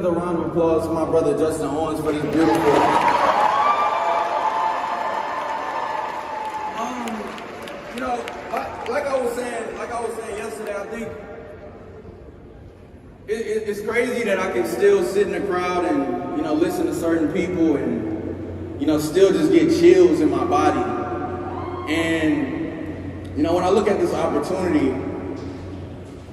another round of applause for my brother Justin Owens for this beautiful. You know, like I was saying yesterday, I think it's crazy that I can still sit in the crowd and, you know, listen to certain people and, you know, still just get chills in my body. And, you know, when I look at this opportunity,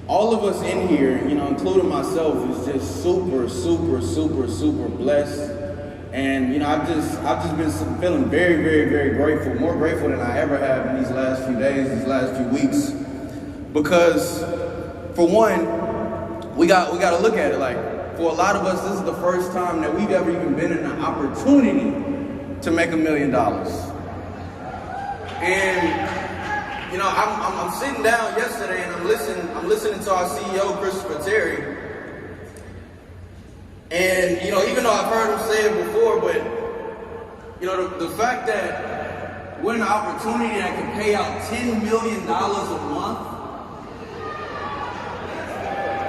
all of us in here, you know, including myself, is just super, super, super, super blessed. And, you know, I've just been feeling very, very, very grateful, more grateful than I ever have in these last few days, these last few weeks. Because, for one, we got to look at it like, for a lot of us, this is the first time that we've ever even been in an opportunity to make $1 million. And, you know, I'm sitting down yesterday and I'm listening to our CEO, Christopher Terry. And, you know, even though I've heard him say it before, but, you know, the fact that we're in an opportunity that can pay out $10 million a month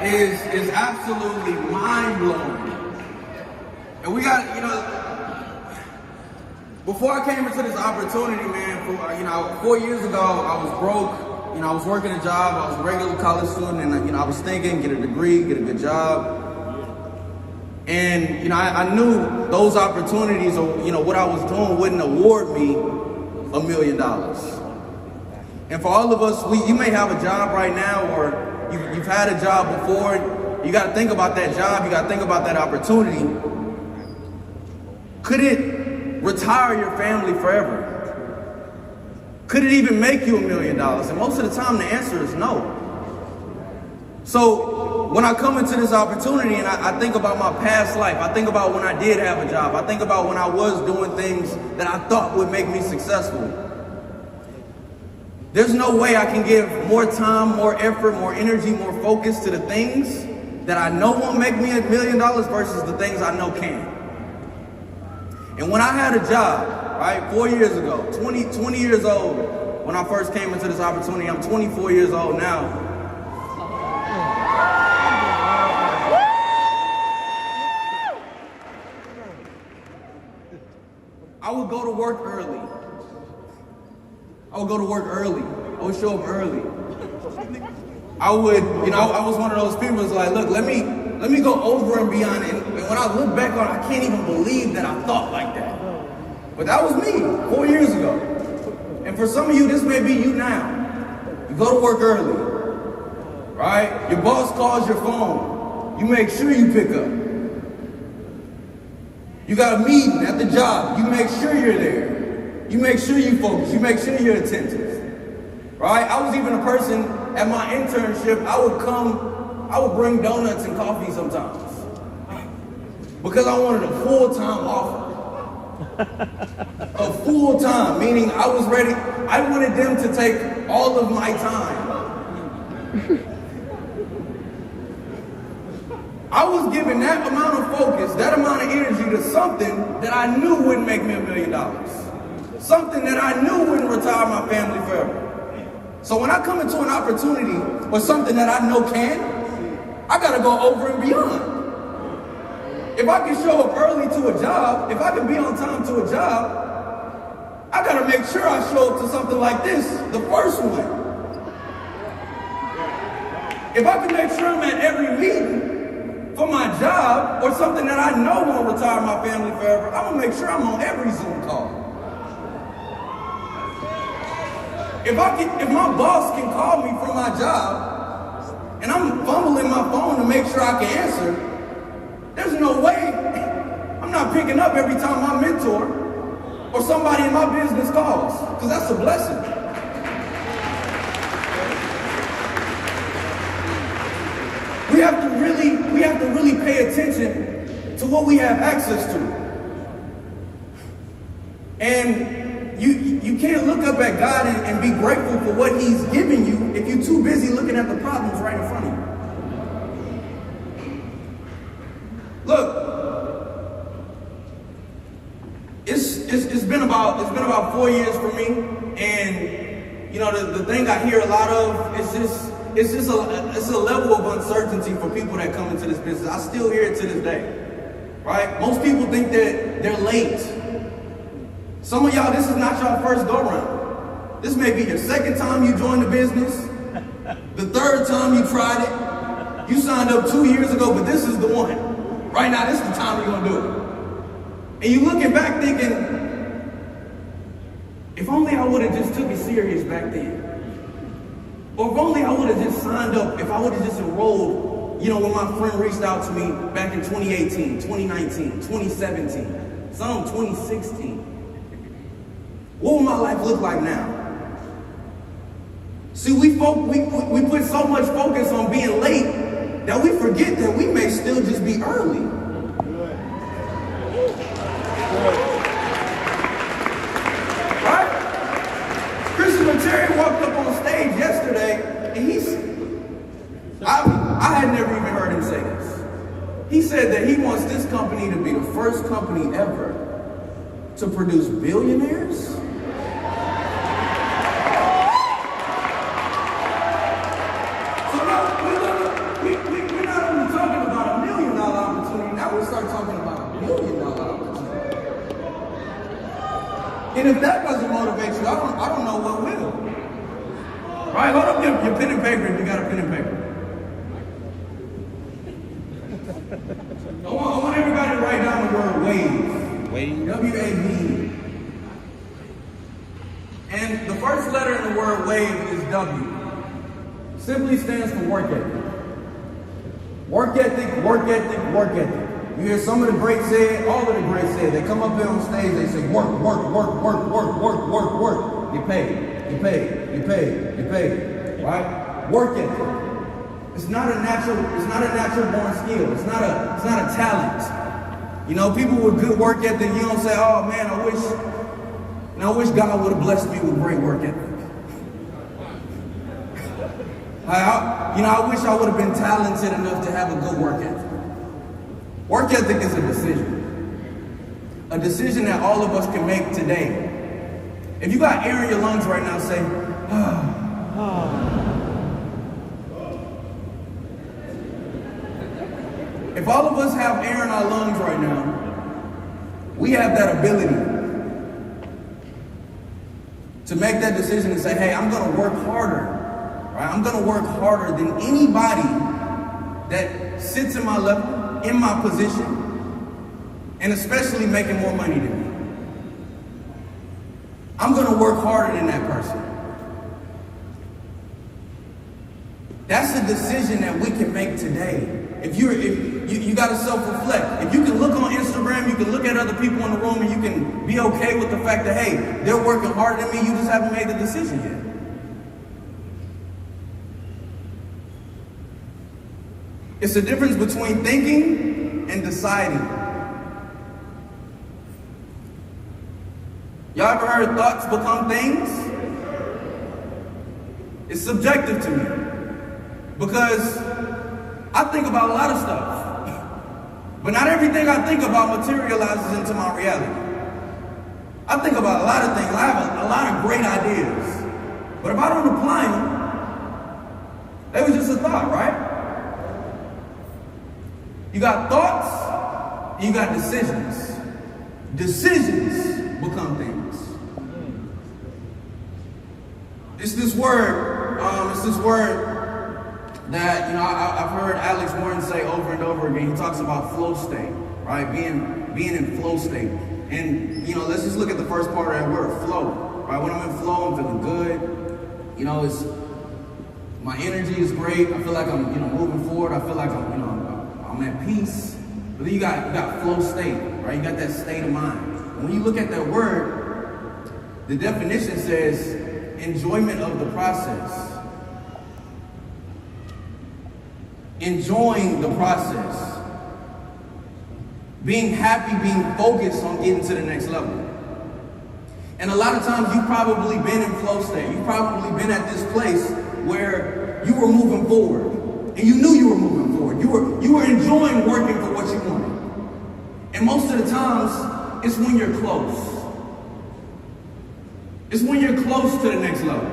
is absolutely mind-blowing. And we got, you know, before I came into this opportunity, man, you know, 4 years ago, I was broke. You know, I was working a job. I was a regular college student, and, you know, I was thinking, get a degree, get a good job. And, you know, I knew those opportunities, or, you know, what I was doing wouldn't award me $1 million. And for all of us, you may have a job right now, or you've had a job before. You got to think about that job. You got to think about that opportunity. Could it retire your family forever? Could it even make you $1 million? And most of the time, the answer is no. So when I come into this opportunity and I think about my past life, I think about when I did have a job. I think about when I was doing things that I thought would make me successful. There's no way I can give more time, more effort, more energy, more focus to the things that I know won't make me $1 million versus the things I know can. And when I had a job, right, 4 years ago, 20 years old, when I first came into this opportunity, I'm 24 years old now. I would go to work early. I would go to work early. I would show up early. I would, you know, I was one of those people who's like, look, let me go over and beyond. And when I look back on it, I can't even believe that I thought like that. But that was me 4 years ago. And for some of you, this may be you now. You go to work early, right? Your boss calls your phone. You make sure you pick up. You got a meeting at the job. You make sure you're there. You make sure you focus. You make sure you're attentive, right? I was even a person at my internship. I would bring donuts and coffee sometimes because I wanted a full-time offer. A full-time, meaning I was ready. I wanted them to take all of my time. I was giving that amount of focus, that amount of energy to something that I knew wouldn't make me $1 million. Something that I knew wouldn't retire my family forever. So when I come into an opportunity or something that I know can, I gotta go over and beyond. If I can show up early to a job, if I can be on time to a job, I gotta make sure I show up to something like this, the first one. If I can make sure I'm at every meeting for my job or something that I know won't retire my family forever, I'm gonna make sure I'm on every Zoom call. If my boss can call me from my job and I'm fumbling my phone to make sure I can answer, there's no way I'm not picking up every time my mentor or somebody in my business calls, because that's a blessing. We have to really pay attention to what we have access to. And you can't look up at God and be grateful for what He's given you if you're too busy looking at the problems right in front of you. Look, it's been about 4 years for me, and you know the thing I hear a lot of is it's a level of uncertainty for people that come into this business. I still hear it to this day, right? Most people think that they're late. Some of y'all, this is not your first go-round. This may be your second time you joined the business, the third time you tried it. You signed up 2 years ago, but this is the one. Right now, this is the time you're gonna do it. And you looking back thinking, if only I would have just took it serious back then. Or if only I would have just signed up, if I would have just enrolled, you know, when my friend reached out to me back in 2018, 2019, 2017, some 2016. What would my life look like now? See, we put so much focus on being late that we forget that we may still just be early. Right? Christopher Terry walked up on stage yesterday and I had never even heard him say this. He said that he wants this company to be the first company ever to produce billionaires. We're not only talking about $1 million opportunity, now we start talking about $1 billion opportunity. And if that doesn't motivate you, I don't know what will. Right, hold up your pen and paper if you got a pen and paper. I want everybody to write down the word wave. Wave. W-A-V. And the first letter in the word wave is W. Simply stands for work ethic. Work ethic, work ethic, work ethic. You hear some of the greats say it, all of the greats say it. They come up here on stage, they say work, work, work, work, work, work, work, work. Get paid, get paid, get paid, get paid. Right? Work ethic. It's not a natural born skill. It's not a talent. You know, people with good work ethic, you don't say, oh man, I wish God would have blessed me with great work ethic. I wish I would have been talented enough to have a good work ethic. Work ethic is a decision. A decision that all of us can make today. If you got air in your lungs right now, say, If all of us have air in our lungs right now, we have that ability to make that decision and say, hey, I'm going to work harder. Right? I'm going to work harder than anybody that sits in my level, in my position, and especially making more money than me. I'm going to work harder than that person. That's a decision that we can make today. If you got to self-reflect. If you can look on Instagram, you can look at other people in the room, and you can be okay with the fact that, hey, they're working harder than me, you just haven't made the decision yet. It's the difference between thinking and deciding. Y'all ever heard thoughts become things? It's subjective to me because I think about a lot of stuff, but not everything I think about materializes into my reality. I think about a lot of things. I have a lot of great ideas, but if I don't apply them, they was just a thought, right? You got thoughts, and you got decisions. Decisions become things. It's this word that, you know, I've heard Alex Morton say over and over again. He talks about flow state, right? Being in flow state. And, you know, let's just look at the first part of that word, flow, right? When I'm in flow, I'm feeling good. You know, my energy is great. I feel like I'm, you know, moving forward. I feel like I'm at peace. But then you got flow state, right? You got that state of mind. And when you look at that word, the definition says enjoyment of the process. Enjoying the process. Being happy, being focused on getting to the next level. And a lot of times you've probably been in flow state. You've probably been at this place where you were moving forward. And you knew you were moving forward. You were enjoying working for what you wanted. And most of the times, it's when you're close. It's when you're close to the next level.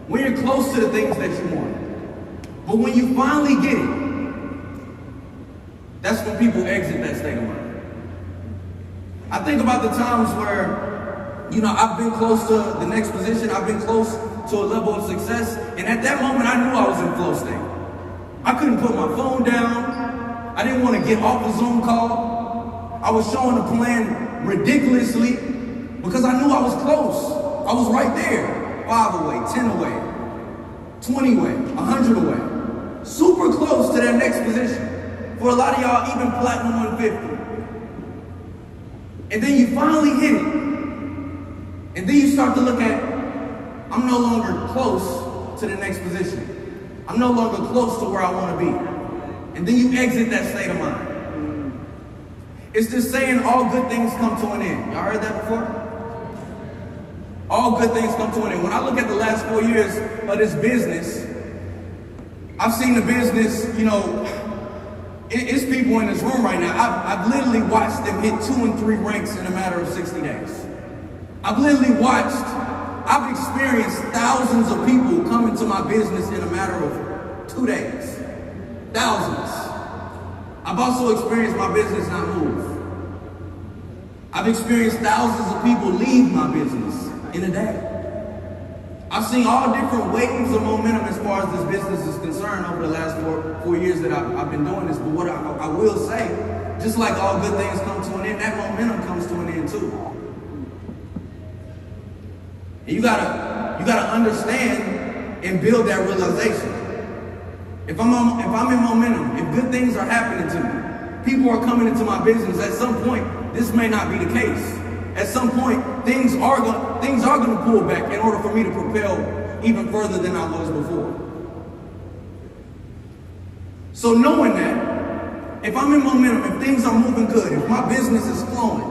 When you're close to the things that you want. But when you finally get it, that's when people exit that state of mind. I think about the times where, you know, I've been close to the next position, I've been close to a level of success, and at that moment I knew I was in flow state. I couldn't put my phone down. I didn't want to get off a Zoom call. I was showing the plan ridiculously because I knew I was close. I was right there, 5 away, 10 away, 20 away, 100 away. Super close to that next position. For a lot of y'all, even platinum 150. And then you finally hit it. And then you start to look at, I'm no longer close to the next position. I'm no longer close to where I want to be. And then you exit that state of mind. It's this saying, all good things come to an end. Y'all heard that before? All good things come to an end. When I look at the last 4 years of this business, I've seen the business, you know, it's people in this room right now. I've literally watched them hit 2 and 3 ranks in a matter of 60 days. I've literally I've experienced thousands of people come into my business in a matter of 2 days. Thousands. I've also experienced my business not move. I've experienced thousands of people leave my business in a day. I've seen all different waves of momentum as far as this business is concerned over the last four years that I've been doing this. But what I will say, just like all good things come to an end, that momentum comes to an end too. And you gotta understand and build that realization. If I'm in momentum, if good things are happening to me, people are coming into my business, at some point, this may not be the case. At some point, things are going to pull back in order for me to propel even further than I was before. So knowing that, if I'm in momentum, if things are moving good, if my business is flowing,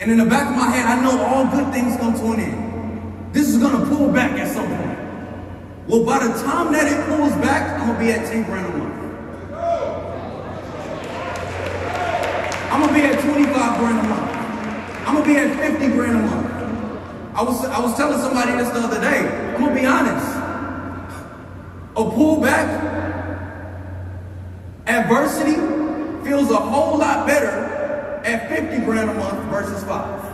and in the back of my head, I know all good things come to an end. This is going to pull back at some point. Well, by the time that it pulls back, I'm going to be at 10 grand a month. I'm going to be at 25 grand a month. I'm going to be at 50 grand a month. I was telling somebody this the other day. I'm going to be honest. A pullback, adversity feels a whole lot better at 50 grand a month versus 5.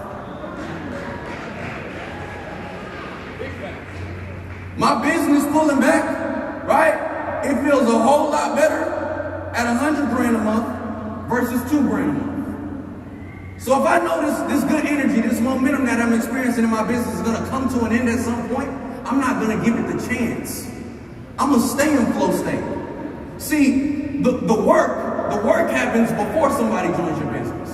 My business pulling back, right? It feels a whole lot better at 100 grand a month versus 2 grand a month. So if I know this good energy, this momentum that I'm experiencing in my business is going to come to an end at some point, I'm not going to give it the chance. I'm going to stay in flow state. See, the work happens before somebody joins your business.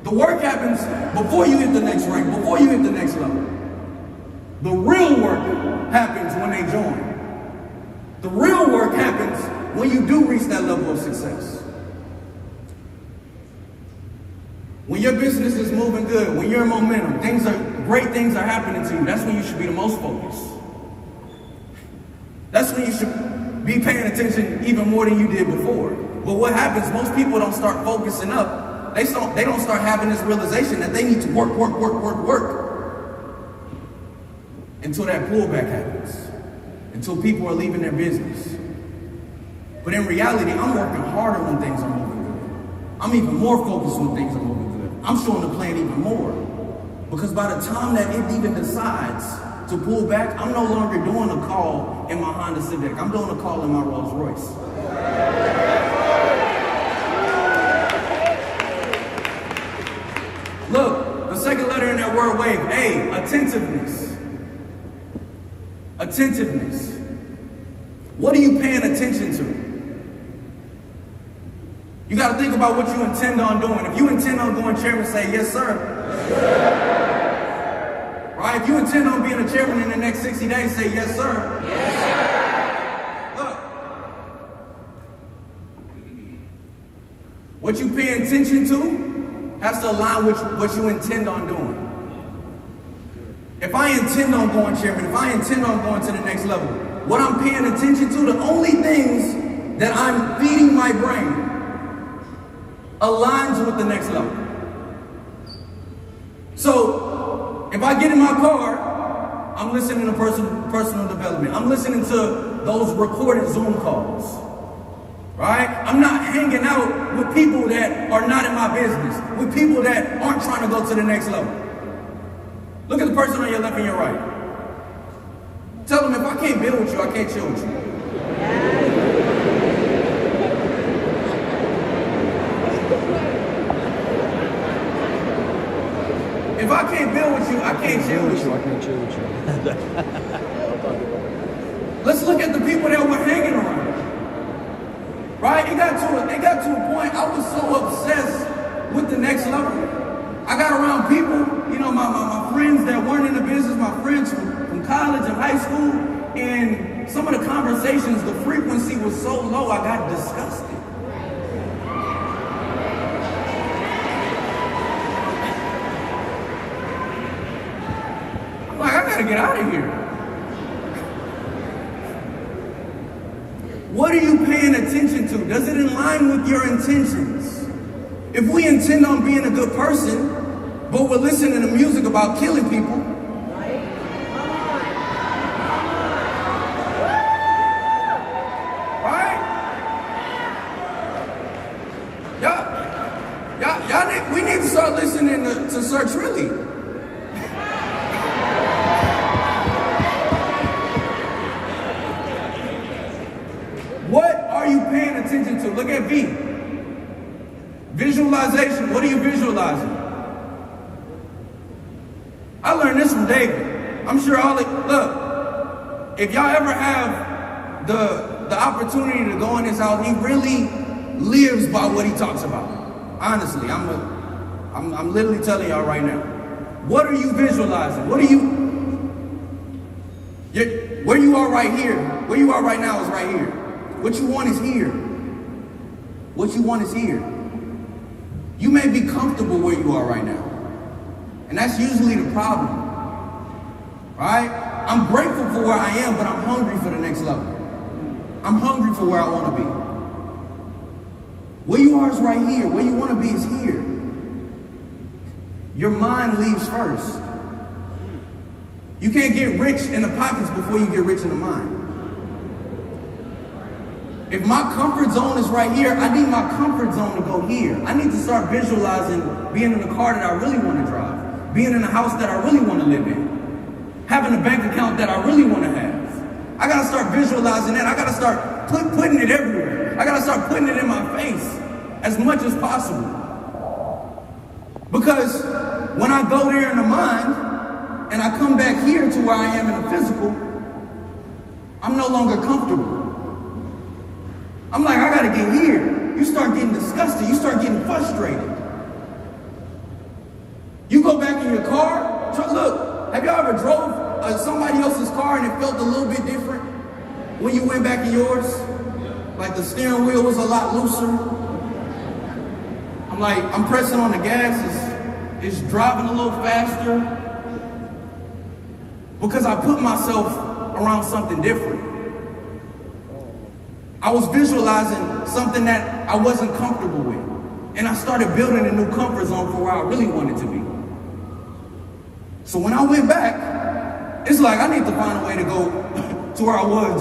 The work happens before you hit the next rank, before you hit the next level. The real work happens when they join. The real work happens when you do reach that level of success. When your business is moving good, when you're in momentum, great things are happening to you, that's when you should be the most focused. That's when you should be paying attention even more than you did before. But what happens, most people don't start focusing up. They don't start having this realization that they need to work until that pullback happens, until people are leaving their business. But in reality, I'm working harder when things are moving good. I'm even more focused when things are moving good. I'm showing the plan even more. Because by the time that it even decides to pull back, I'm no longer doing a call in my Honda Civic. I'm doing a call in my Rolls Royce. Look, the second letter in that word wave, A, attentiveness. Attentiveness. What are you paying attention to? You got to think about what you intend on doing. If you intend on going chairman, say, yes, sir. Yes, sir. Right? If you intend on being a chairman in the next 60 days, say, yes, sir. Yes, sir. Look. What you pay attention to has to align with what you intend on doing. If I intend on going chairman, if I intend on going to the next level, what I'm paying attention to, the only things that I'm feeding my brain aligns with the next level. So if I get in my car, I'm listening to personal development. I'm listening to those recorded Zoom calls, right? I'm not hanging out with people that are not in my business, with people that aren't trying to go to the next level. Look at the person on your left and your right. Tell them, if I can't build with you, I can't chill with you. If I can't build with you, I can't chill with you. I can't chill with you. Let's look at the people that we're hanging around. Right? It got to a point I was so obsessed with the next level. I got around people, you know, my friends that weren't in the business, my friends from college and high school, and some of the conversations, the frequency was so low, I got disgusted. I'm like, I gotta get out of here. What are you paying attention to? Does it align with your intentions? If we intend on being a good person, but we're listening to music about killing people, right? We need to start listening to Sir Trilly. What are you paying attention to? Look at V. Visualization. What are you visualizing? I learned this from David. I'm sure look, if y'all ever have the opportunity to go in his house, he really lives by what he talks about. Honestly, I'm literally telling y'all right now. What are you visualizing? Where you are right here, where you are right now is right here. What you want is here. What you want is here. You may be comfortable where you are right now. And that's usually the problem. Right? I'm grateful for where I am, but I'm hungry for the next level. I'm hungry for where I want to be. Where you are is right here. Where you want to be is here. Your mind leaves first. You can't get rich in the pockets before you get rich in the mind. If my comfort zone is right here, I need my comfort zone to go here. I need to start visualizing being in the car that I really want to drive, being in a house that I really want to live in, having a bank account that I really want to have. I got to start visualizing that. I got to start putting it everywhere. I got to start putting it in my face as much as possible. Because when I go there in the mind and I come back here to where I am in the physical, I'm no longer comfortable. I'm like, I gotta get here. You start getting disgusted. You start getting frustrated. You go back in your car. Look, have y'all ever drove somebody else's car and it felt a little bit different when you went back in yours? Like the steering wheel was a lot looser. I'm pressing on the gas. It's driving a little faster. Because I put myself around something different. I was visualizing something that I wasn't comfortable with. And I started building a new comfort zone for where I really wanted to be. So when I went back, it's like I need to find a way to go to where I was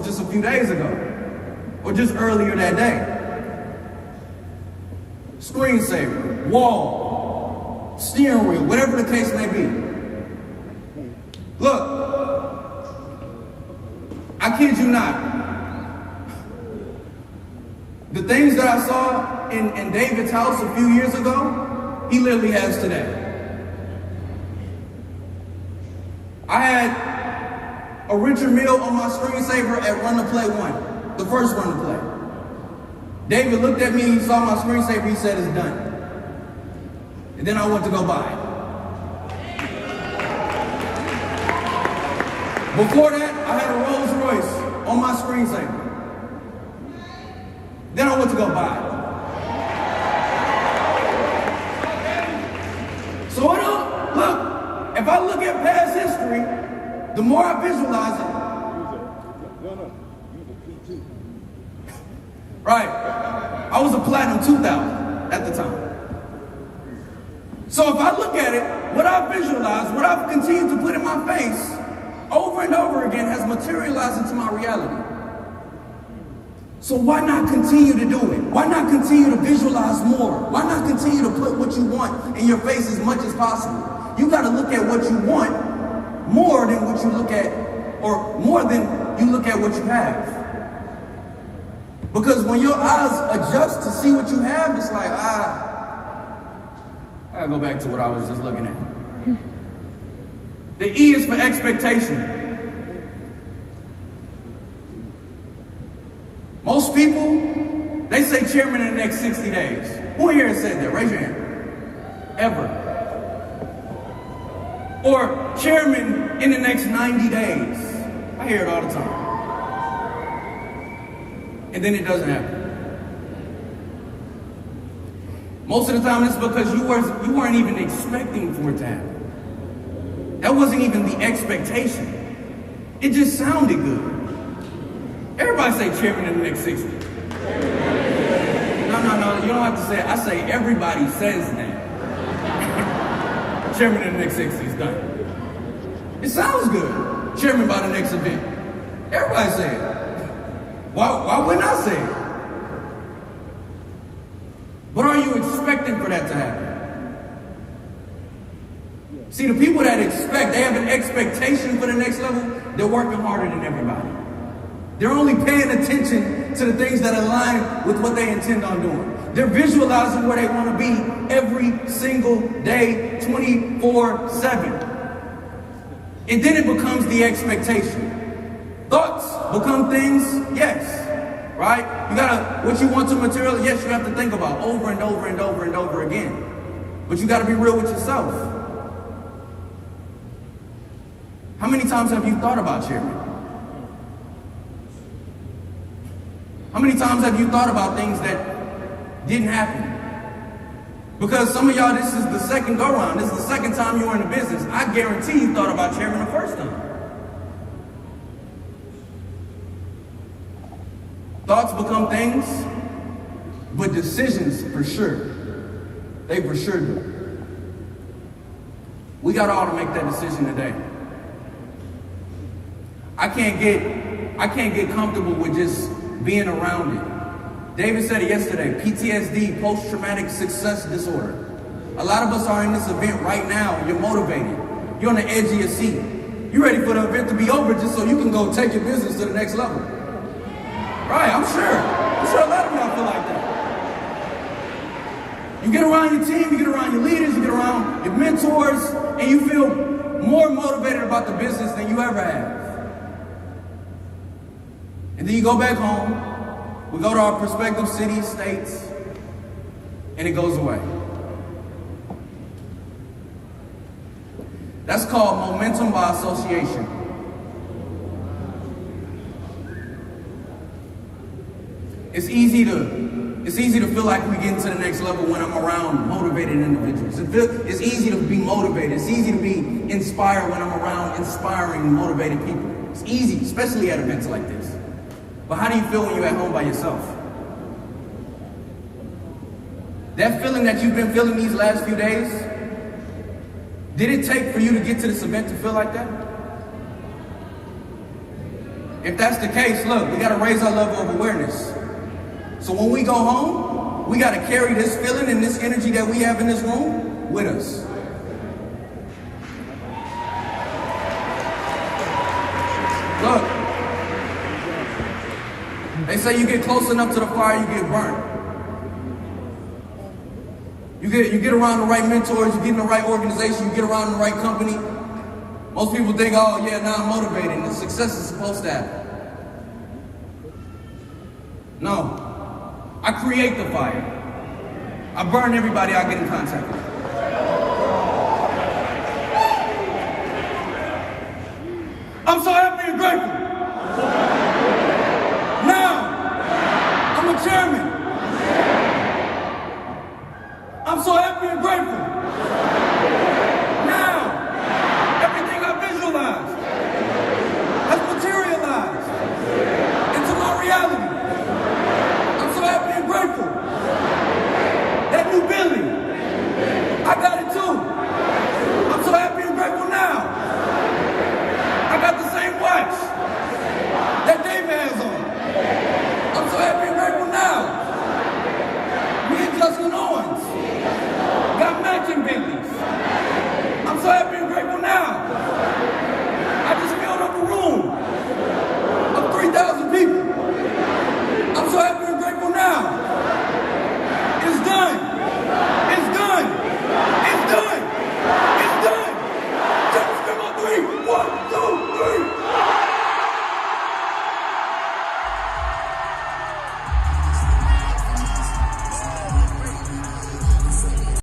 just a few days ago. Or just earlier that day. Screensaver, wall, steering wheel, whatever the case may be. Look, I kid you not. The things that I saw in David's house a few years ago, he literally has today. I had a Richard Mille on my screensaver at Run to Play 1, the first Run to Play. David looked at me, he saw my screensaver, he said it's done. And then I went to go buy it. Before that, I had a Rolls Royce on my screensaver. Then I went to go buy it. So look, if I look at past history, the more I visualize it. Right. I was a Platinum 2000 at the time. So if I look at it, what I visualize, what I've continued to put in my face, over and over again has materialized into my reality. So why not continue to do it? Why not continue to visualize more? Why not continue to put what you want in your face as much as possible? You got to look at what you want more than what you look at, or more than you look at what you have. Because when your eyes adjust to see what you have, it's like, I gotta go back to what I was just looking at. The E is for expectation. Most people, they say chairman in the next 60 days. Who here has said that? Raise your hand. Ever. Or chairman in the next 90 days. I hear it all the time. And then it doesn't happen. Most of the time it's because you weren't even expecting for it to happen. That wasn't even the expectation. It just sounded good. Everybody say chairman in the next 60. No, you don't have to say it. I say everybody says that. Chairman in the next 60 is done. It sounds good. Chairman by the next event. Everybody say it. Why wouldn't I say it? But are you expecting for that to happen? See, the people that expect, they have an expectation for the next level, they're working harder than everybody. They're only paying attention to the things that align with what they intend on doing. They're visualizing where they want to be every single day, 24/7. And then it becomes the expectation. Thoughts become things, yes, right? You gotta, what you want to materialize, yes, you have to think about over and over and over and over again. But you gotta be real with yourself. How many times have you thought about chairman? How many times have you thought about things that didn't happen? Because some of y'all, this is the second go-round. This is the second time you were in the business. I guarantee you thought about chairman the first time. Thoughts become things, but decisions for sure. They for sure do. We got all to make that decision today. I can't get comfortable with just being around it. David said it yesterday, PTSD, post-traumatic success disorder. A lot of us are in this event right now. You're motivated. You're on the edge of your seat. You're ready for the event to be over just so you can go take your business to the next level. Right, I'm sure a lot of y'all feel like that. You get around your team, you get around your leaders, you get around your mentors, and you feel more motivated about the business than you ever have. And then you go back home, we go to our prospective cities, states, and it goes away. That's called momentum by association. It's easy to feel like we get into the next level when I'm around motivated individuals. It's easy to be motivated. It's easy to be inspired when I'm around inspiring, motivated people. It's easy, especially at events like this. But how do you feel when you're at home by yourself? That feeling that you've been feeling these last few days, did it take for you to get to this event to feel like that? If that's the case, look, we got to raise our level of awareness. So when we go home, we got to carry this feeling and this energy that we have in this room with us. Look, they say you get close enough to the fire, you get burnt. You get around the right mentors, you get in the right organization, you get around the right company. Most people think, oh yeah, now I'm motivated and the success is supposed to happen. No. I create the fire. I burn everybody I get in contact with. I'm so happy and grateful. Now, I'm a chairman. I'm so happy and grateful.